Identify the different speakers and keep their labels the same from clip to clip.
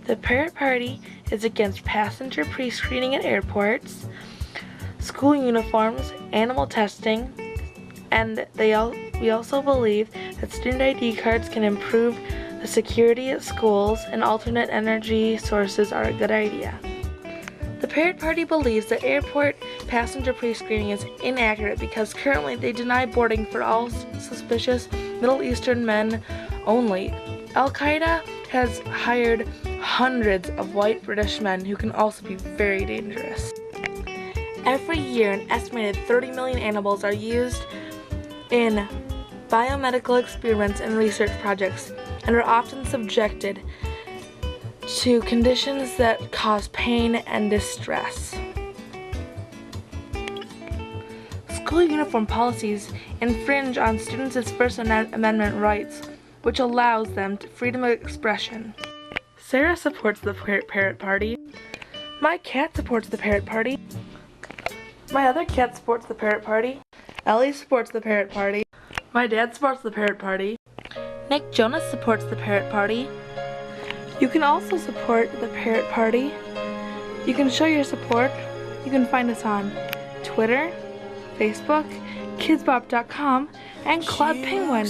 Speaker 1: The Parrot Party is against passenger pre-screening at airports, school uniforms, animal testing, and we also believe that student ID cards can improve the security at schools, and alternate energy sources are a good idea. The Parrot Party believes that airport passenger pre-screening is inaccurate because currently they deny boarding for all suspicious Middle Eastern men only. Al-Qaeda has hired hundreds of white British men who can also be very dangerous. Every year, an estimated 30 million animals are used in biomedical experiments and research projects and are often subjected to conditions that cause pain and distress. School uniform policies infringe on students' First Amendment rights, which allows them freedom of expression. Sarah supports the Parrot Party. My cat supports the Parrot Party. My other cat supports the Parrot Party. Ellie supports the Parrot Party. My dad supports the Parrot Party. Nick Jonas supports the Parrot Party. You can also support the Parrot Party. You can show your support. You can find us on Twitter, Facebook, kidsbop.com, and Club Penguin.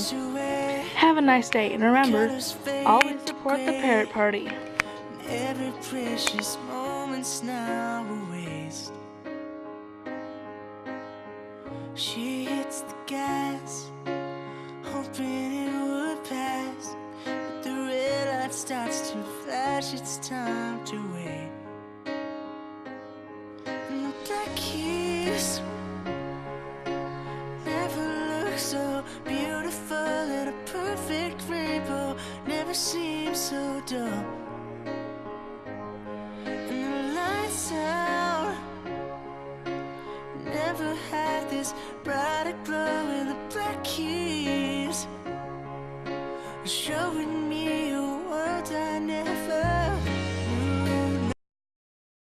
Speaker 1: Have a nice day, and remember, always support the Parrot Party.
Speaker 2: Every precious moment's now a waste. She hits the gas, hoping it would pass, but the red light starts to flash. It's time to wait. And the black keys never look so beautiful, and a perfect rainbow never seems so dull. And the lights out never had this brighter glow, and the black keys are showing me a world I never